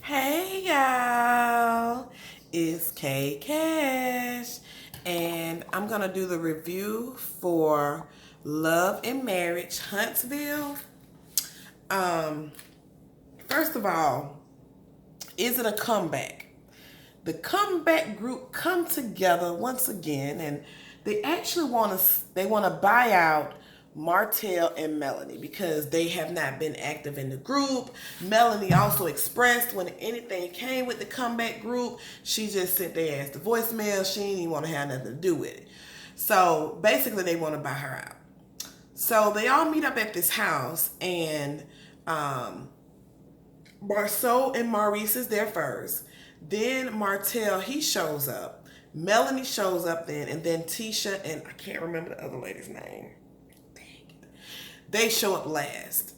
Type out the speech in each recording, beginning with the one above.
Hey y'all, it's K Cash, and I'm gonna do the review for Love and Marriage Huntsville. Um, First of all, is it a comeback? The comeback group come together once again, and they actually want to buy out Martell and Melanie because they have not been active in the group. Melanie also expressed when anything came with the comeback group, she just sent their ass to voicemail. She didn't even want to have nothing to do with it. So basically, they want to buy her out. So they all meet up at this house, and um, Marceau and Maurice is there first. Then Martell, he shows up. Melanie shows up then, and then Tisha and I can't remember the other lady's name. Dang it. They show up last.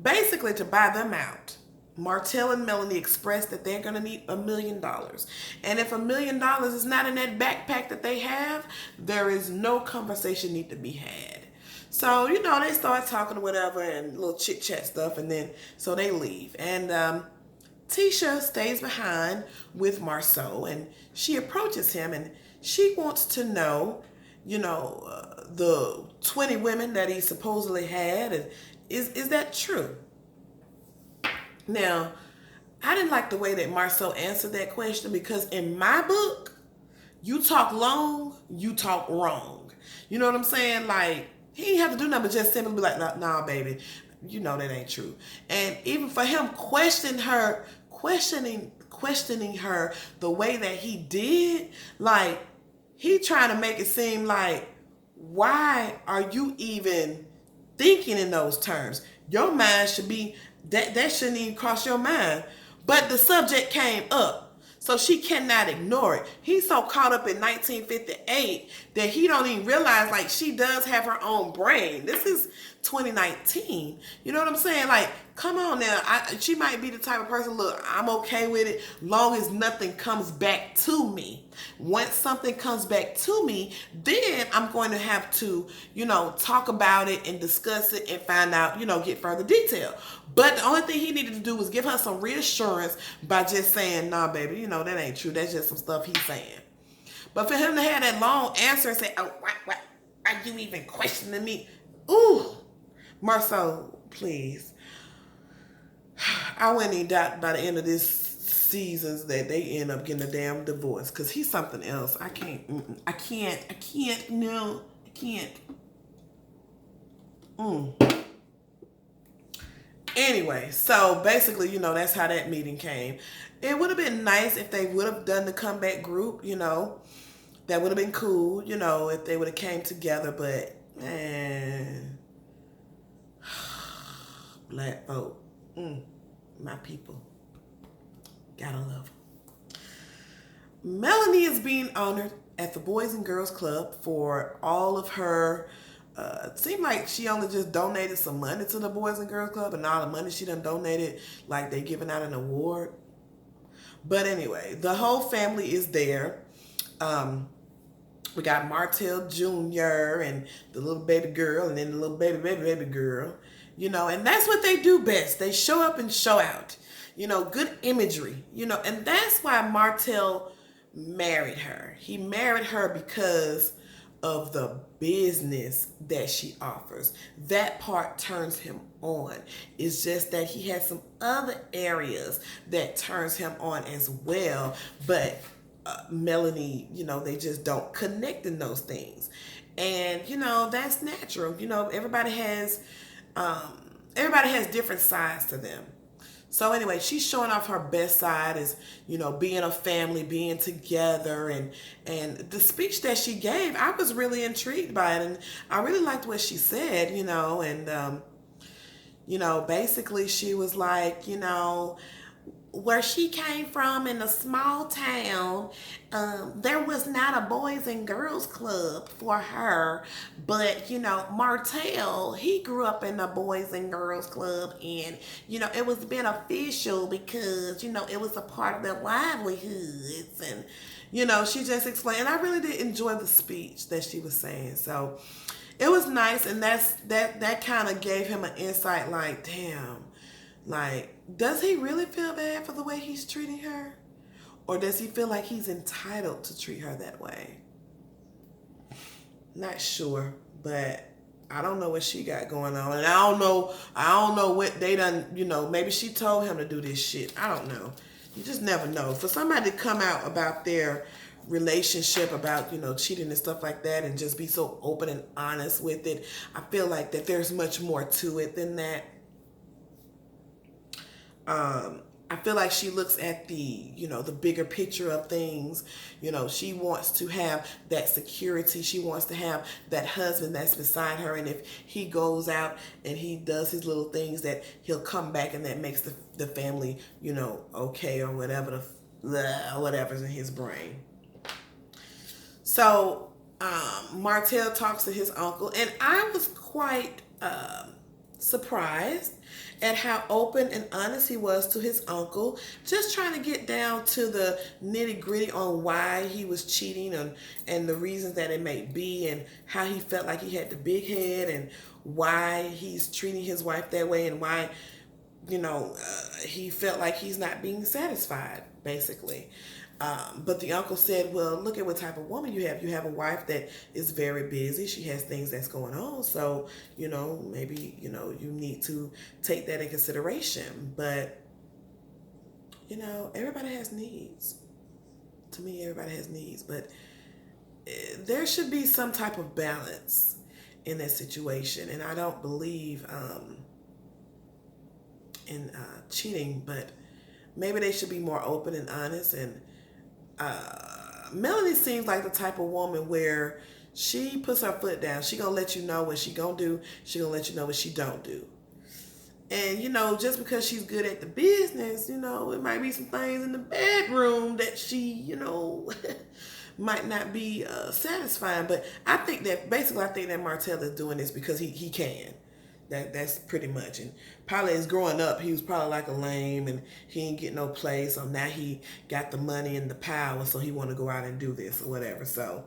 Basically, to buy them out, Martell and Melanie expressed that they're going to need $1 million. And if $1 million is not in that backpack that they have, there is no conversation need to be had. So, they start talking or whatever and little chit chat stuff, and then so they leave. And Tisha stays behind with Marceau, and she approaches him and she wants to know, the 20 women that he supposedly had, and is that true? Now, I didn't like the way that Marceau answered that question because in my book, you talk long, you talk wrong. You know what I'm saying? Like, he didn't have to do nothing but just simply be like, nah, baby, you know that ain't true. And even for him questioning her the way that he did, like, he trying to make it seem like, why are you even thinking in those terms? Your mind should be that shouldn't even cross your mind. But the subject came up, so she cannot ignore it. He's so caught up in 1958 that he don't even realize like she does have her own brain. This is 2019. You know what I'm saying? Like, come on now. She might be the type of person, look, I'm okay with it long as nothing comes back to me. Once something comes back to me, then I'm going to have to, talk about it and discuss it and find out, get further detail. But the only thing he needed to do was give her some reassurance by just saying, nah, baby, that ain't true. That's just some stuff he's saying. But for him to have that long answer and say, oh, what are you even questioning me? Ooh, Marceau, please. I wouldn't even doubt by the end of this seasons that they end up getting a damn divorce because he's something else. I can't, no, I can't. Anyway, so basically, that's how that meeting came. It would have been nice if they would have done the comeback group, that would have been cool, if they would have came together, but man, black folk, my people, gotta love them. Melanie is being honored at the Boys and Girls Club for all of her. It seemed like she only just donated some money to the Boys and Girls Club, and all the money she done donated, like they giving out an award. But anyway, the whole family is there. We got Martell Jr. and the little baby girl, and then the little baby girl. And that's what they do best. They show up and show out. Good imagery. And that's why Martell married her. He married her because of the business that she offers. That part turns him on. It's just that he has some other areas that turns him on as well. But Melanie, they just don't connect in those things. And, that's natural. Everybody has different sides to them. So anyway, she's showing off her best side as, being a family, being together, and the speech that she gave, I was really intrigued by it, and I really liked what she said, and basically she was like, where she came from in a small town, there was not a boys and girls club for her. But, Martell, he grew up in a boys and girls club, and, it was beneficial because, it was a part of their livelihoods. And, she just explained. And I really did enjoy the speech that she was saying. So it was nice, and that kind of gave him an insight like, damn. Like, does he really feel bad for the way he's treating her? Or does he feel like he's entitled to treat her that way? Not sure, but I don't know what she got going on. And I don't know what they done, maybe she told him to do this shit. I don't know. You just never know. For somebody to come out about their relationship, about, cheating and stuff like that, and just be so open and honest with it, I feel like that there's much more to it than that. I feel like she looks at the bigger picture of things. She wants to have that security. She wants to have that husband that's beside her. And if he goes out and he does his little things, that he'll come back and that makes the family, okay, or whatever's in his brain. So, Martell talks to his uncle, and I was quite surprised at how open and honest he was to his uncle, just trying to get down to the nitty gritty on why he was cheating and the reasons that it may be, and how he felt like he had the big head, and why he's treating his wife that way, and why he felt like he's not being satisfied, basically. But the uncle said, well, look at what type of woman you have. You have a wife that is very busy. She has things that's going on. So, maybe, you need to take that in consideration. But, everybody has needs. To me, everybody has needs. But there should be some type of balance in that situation. And I don't believe in cheating, but maybe they should be more open and honest. And Melanie seems like the type of woman where she puts her foot down. She gonna let you know what she gonna do. She gonna let you know what she don't do. And just because she's good at the business, it might be some things in the bedroom that she, might not be satisfying. But I think that Martell is doing this because he can. That's pretty much. And probably as growing up, he was probably like a lame and he ain't get no place. So now he got the money and the power, so he want to go out and do this or whatever. So,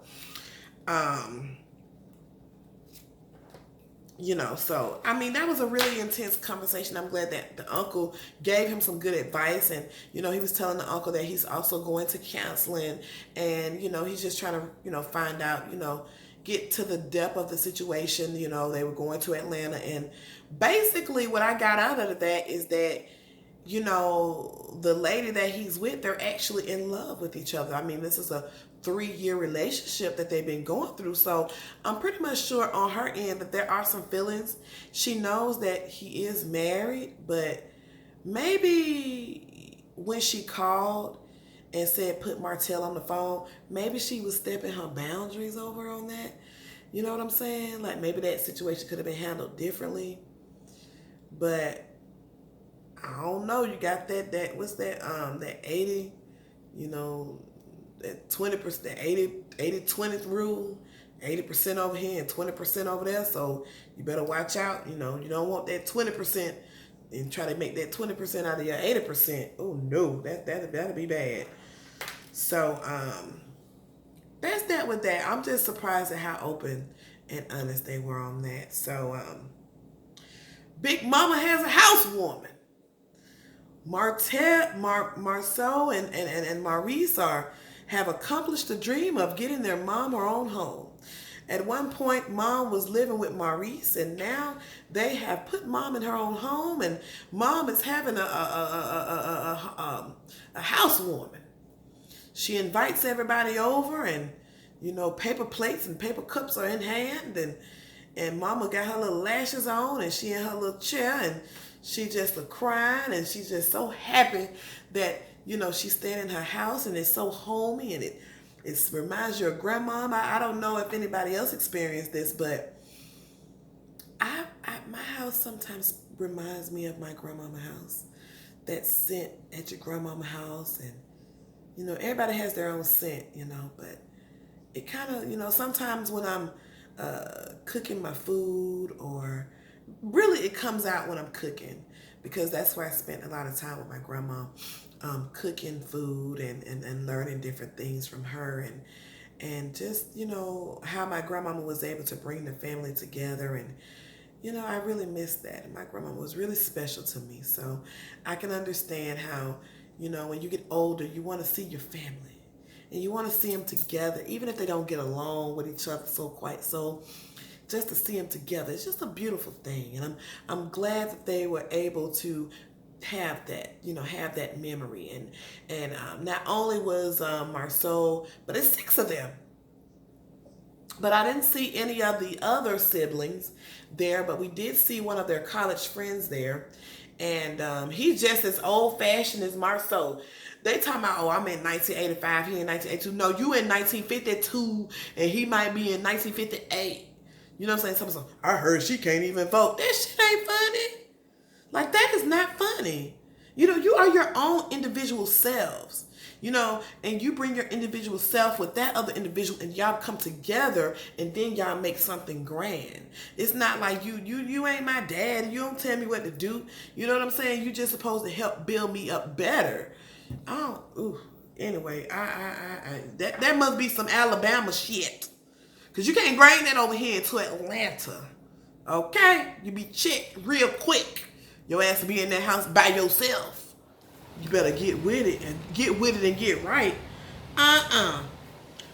so, I mean, that was a really intense conversation. I'm glad that the uncle gave him some good advice. And, he was telling the uncle that he's also going to counseling. And, he's just trying to, find out, get to the depth of the situation. They were going to Atlanta, and basically what I got out of that is that, the lady that he's with, they're actually in love with each other. I mean, this is a 3-year relationship that they've been going through. So I'm pretty much sure on her end that there are some feelings. She knows that he is married, but maybe when she called and said put Martell on the phone, maybe she was stepping her boundaries over on that. You know what I'm saying? Like, maybe that situation could have been handled differently. But I don't know. You got that what's that 80, that 20%, that 80-20 rule, 80% over here and 20% over there. So you better watch out. You don't want that 20% and try to make that 20% out of your 80%. Oh no, that'll be bad. So, that's that with that. I'm just surprised at how open and honest they were on that. So, Big Mama has a housewarming. Marceau and Maurice have accomplished the dream of getting their mom her own home. At one point, Mom was living with Maurice, and now they have put Mom in her own home, and Mom is having a housewarming. She invites everybody over, and paper plates and paper cups are in hand, and Mama got her little lashes on, and she in her little chair, and she just crying, and she's just so happy that she's staying in her house, and it's so homey, and it reminds you of grandma. I don't know if anybody else experienced this, but my house sometimes reminds me of my grandmama house. That scent at your grandmama house, and everybody has their own scent, but it kind of, sometimes when I'm cooking my food, or really it comes out when I'm cooking, because that's where I spent a lot of time with my grandma, cooking food and learning different things from her, and just, how my grandmama was able to bring the family together, and, I really miss that. And my grandma was really special to me. So I can understand how, when you get older, you want to see your family. And you want to see them together, even if they don't get along with each other so quite so. Just to see them together, it's just a beautiful thing. And I'm glad that they were able to have that, have that memory. And not only was Marceau, but it's 6 of them. But I didn't see any of the other siblings there, but we did see one of their college friends there. And he's just as old-fashioned as Marceau. They talking about, oh, I'm in 1985, he in 1982. No, you in 1952, and he might be in 1958. You know what I'm saying? Someone's like, I heard she can't even vote. That shit ain't funny. Like, that is not funny. You are your own individual selves. And you bring your individual self with that other individual, and y'all come together, and then y'all make something grand. It's not like you ain't my dad. You don't tell me what to do. You know what I'm saying? You just supposed to help build me up better. Anyway, that must be some Alabama shit. Because you can't bring that over here to Atlanta. Okay? You be checked real quick. Your ass will be in that house by yourself. You better get with it and get right.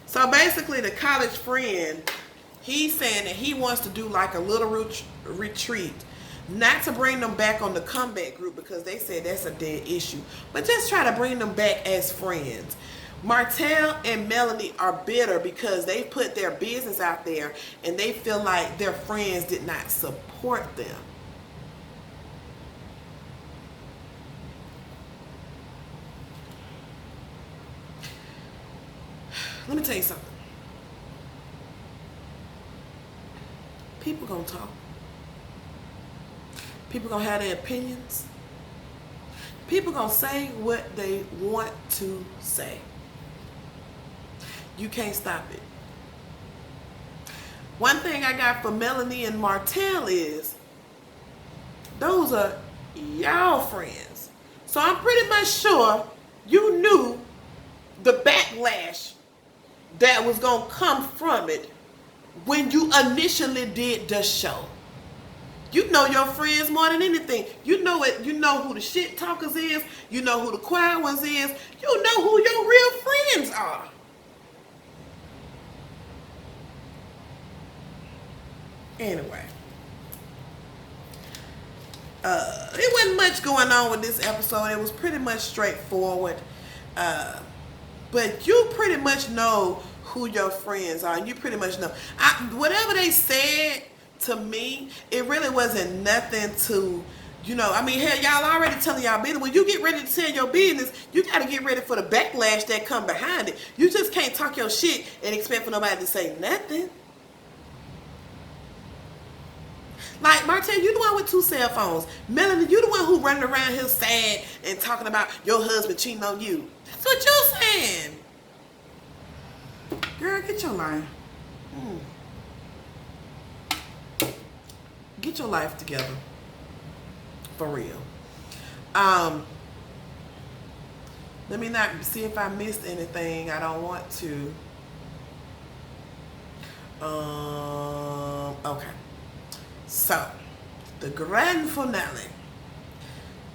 So basically, the college friend, he's saying that he wants to do like a little retreat. Not to bring them back on the comeback group because they said that's a dead issue. But just try to bring them back as friends. Martell and Melanie are bitter because they put their business out there and they feel like their friends did not support them. Let me tell you something. People gonna talk. People gonna have their opinions. People gonna say what they want to say. You can't stop it. One thing I got for Melanie and Martell is those are y'all friends. So I'm pretty much sure you knew the backlash that was going to come from it when you initially did the show. You know your friends more than anything. You know it. You know who the shit talkers is. You know who the quiet ones is. You know who your real friends are. Anyway, it wasn't much going on with this episode. It was pretty much straightforward. But you pretty much know who your friends are. You pretty much know. Whatever they said to me, it really wasn't nothing to, hell, y'all already telling y'all business. When you get ready to tell your business, you got to get ready for the backlash that come behind it. You just can't talk your shit and expect for nobody to say nothing. Like, Martell, you the one with 2 cell phones. Melanie, you the one who running around here sad and talking about your husband cheating on you. That's what you're saying. Girl, get your life. Get your life together. For real. Let me not see if I missed anything. I don't want to. Okay. So, the grand finale.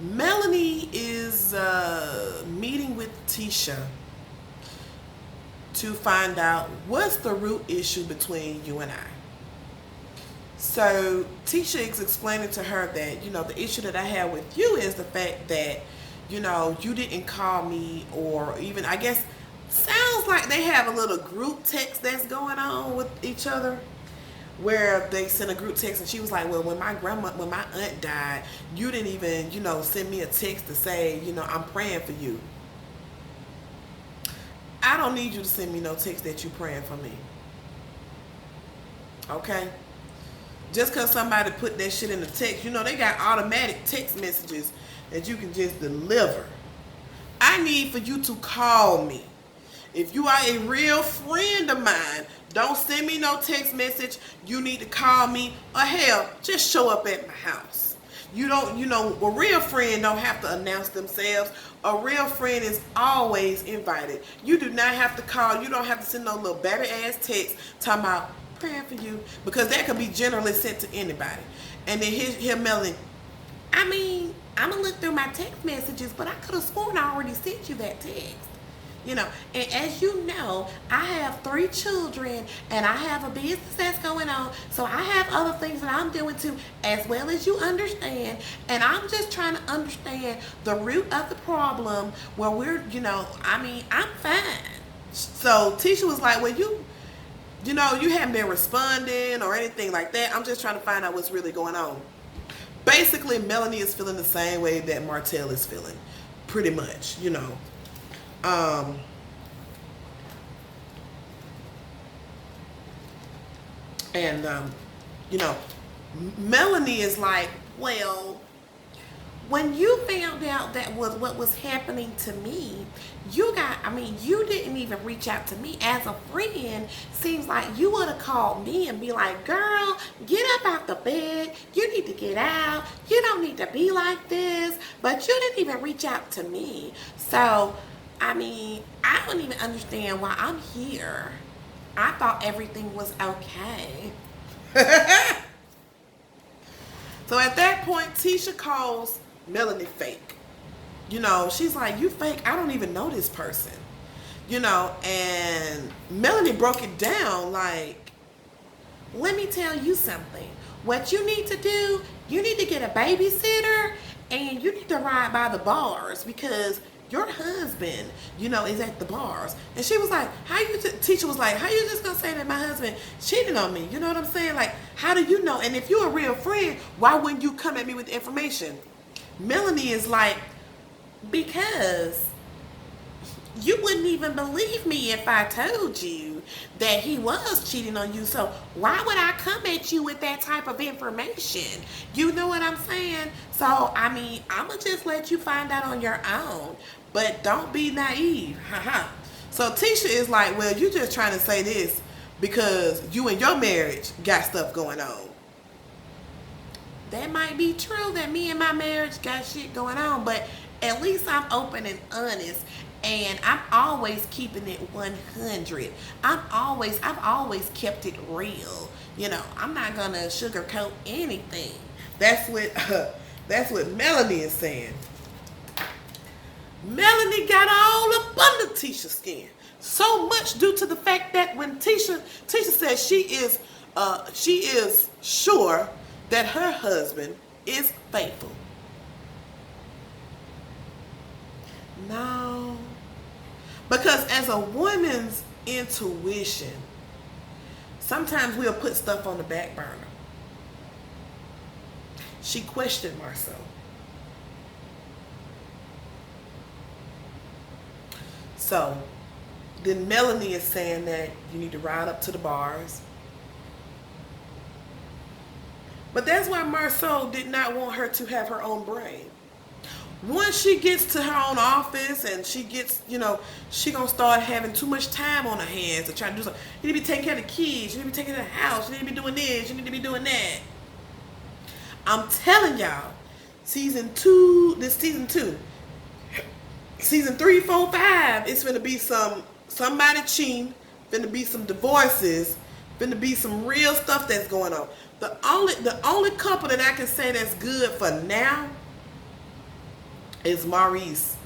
Melanie is meeting with Tisha to find out what's the root issue between you and I. So, Tisha is explaining to her that, the issue that I have with you is the fact that, you didn't call me, or even, I guess, sounds like they have a little group text that's going on with each other, where they sent a group text and she was like, well, when my aunt died, you didn't even, send me a text to say, I'm praying for you. I don't need you to send me no text that you praying for me. Okay? Just because somebody put that shit in the text, they got automatic text messages that you can just deliver. I need for you to call me. If you are a real friend of mine, don't send me no text message. You need to call me, or hell, just show up at my house. You don't, a real friend don't have to announce themselves. A real friend is always invited. You do not have to call. You don't have to send no little battery ass text talking about praying for you, because that could be generally sent to anybody. And then here Melanie, I mean, I'm going to look through my text messages, but I could have sworn I already sent you that text. You know, and as you know, I have 3 children and I have a business that's going on. So I have other things that I'm doing too, as well as you understand. And I'm just trying to understand the root of the problem where we're, you know, I mean, I'm fine. So Tisha was like, well, you know, you haven't been responding or anything like that. I'm just trying to find out what's really going on. Basically, Melanie is feeling the same way that Martell is feeling. Pretty much, you know. You know, Melanie is like, well, when you found out that was what was happening to me, you didn't even reach out to me as a friend. Seems like you would have called me and be like, girl, get up out the bed. You need to get out. You don't need to be like this. But you didn't even reach out to me. So, I mean, I don't even understand why I'm here. I thought everything was okay. So at that point, Tisha calls Melanie fake. You know, she's like, you fake? I don't even know this person. You know, and Melanie broke it down like, let me tell you something. What you need to do, you need to get a babysitter and you need to ride by the bars because your husband, you know, is at the bars. And she was like, Teacher was like, how you just gonna say that my husband cheated on me? You know what I'm saying? Like, how do you know? And if you're a real friend, why wouldn't you come at me with information? Melanie is like, because you wouldn't even believe me if I told you that he was cheating on you. So why would I come at you with that type of information? You know what I'm saying? So, I mean, I'm going to just let you find out on your own. But don't be naive. So Tisha is like, well, you just trying to say this because you and your marriage got stuff going on. That might be true that me and my marriage got shit going on, but at least I'm open and honest. And I'm always keeping it 100. I've always kept it real. You know, I'm not gonna sugarcoat anything. That's what Melanie is saying. Melanie got all up under Tisha's skin. So much due to the fact that when Tisha says she is sure that her husband is faithful. No. Because as a woman's intuition, sometimes we'll put stuff on the back burner. She questioned Marcel. So, then Melanie is saying that you need to ride up to the bars. But that's why Marcel did not want her to have her own brain. Once she gets to her own office and she gets, you know, she gonna start having too much time on her hands to try to do something. You need to be taking care of the kids. You need to be taking care of the house. You need to be doing this. You need to be doing that. I'm telling y'all, season 2, season 3, 4, 5, it's gonna be somebody cheating, gonna be some divorces, gonna be some real stuff that's going on. The only couple that I can say that's good for now is Maurice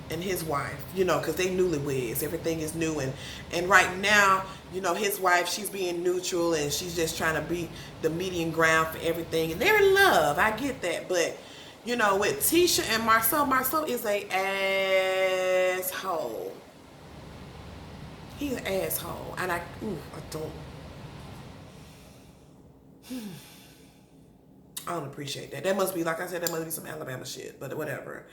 and his wife, you know, because they newlyweds. Everything is new, and right now, you know, his wife, she's being neutral and she's just trying to be the median ground for everything, and they're in love. I get that, but you know, with Tisha and Marcel is a asshole. He's an asshole, and I don't appreciate that. That must be, like I said, that must be some Alabama shit, but whatever.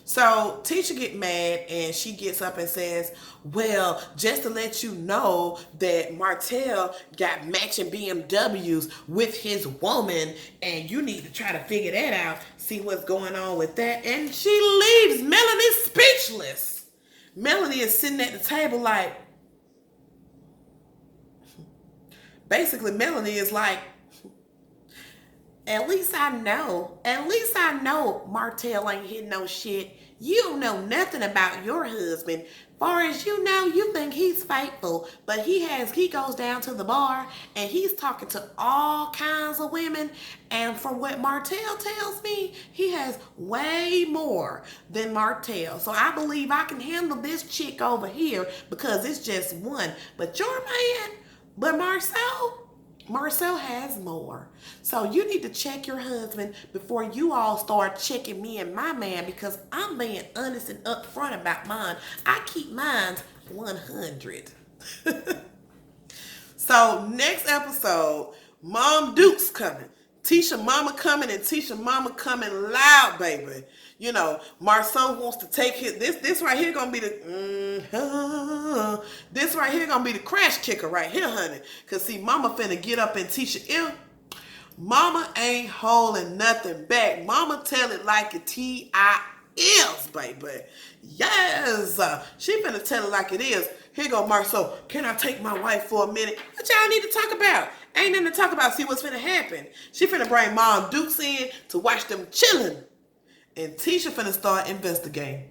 So Tisha get mad and she gets up and says, well, just to let you know that Martell got matching BMWs with his woman and you need to try to figure that out, see what's going on with that. And she leaves Melanie speechless. Melanie is sitting at the table like, basically Melanie is like, At least I know. At least I know Martell ain't hitting no shit. You don't know nothing about your husband. Far as you know, you think he's faithful, but he goes down to the bar and he's talking to all kinds of women. And from what Martell tells me, he has way more than Martell. So I believe I can handle this chick over here because it's just one. But your man, but Marcel has more. So you need to check your husband before you all start checking me and my man, because I'm being honest and upfront about mine. I keep mine 100. So next episode, Mom Duke's coming. Tisha Mama coming, and Tisha Mama coming loud, baby. You know, Marceau wants to take his this right here gonna be the this right here gonna be the crash kicker right here, honey. Cause see, Mama finna get up in Tisha ear. Mama ain't holding nothing back. Mama tell it like it is, baby. Yes, she finna tell it like it is. Here go Marceau. Can I take my wife for a minute? What y'all need to talk about? Ain't nothing to talk about. See what's finna happen. She finna bring Mom Dukes in to watch them chillin'. And Tisha finna start investigating.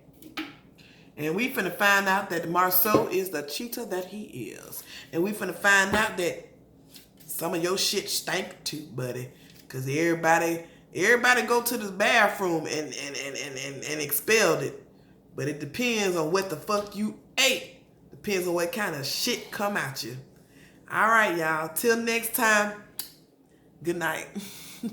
And we finna find out that Marceau is the cheater that he is. And we finna find out that some of your shit stank too, buddy. Cause everybody go to the bathroom and expelled it. But it depends on what the fuck you ate. Depends on what kind of shit come out you. All right, y'all. Till next time. Good night.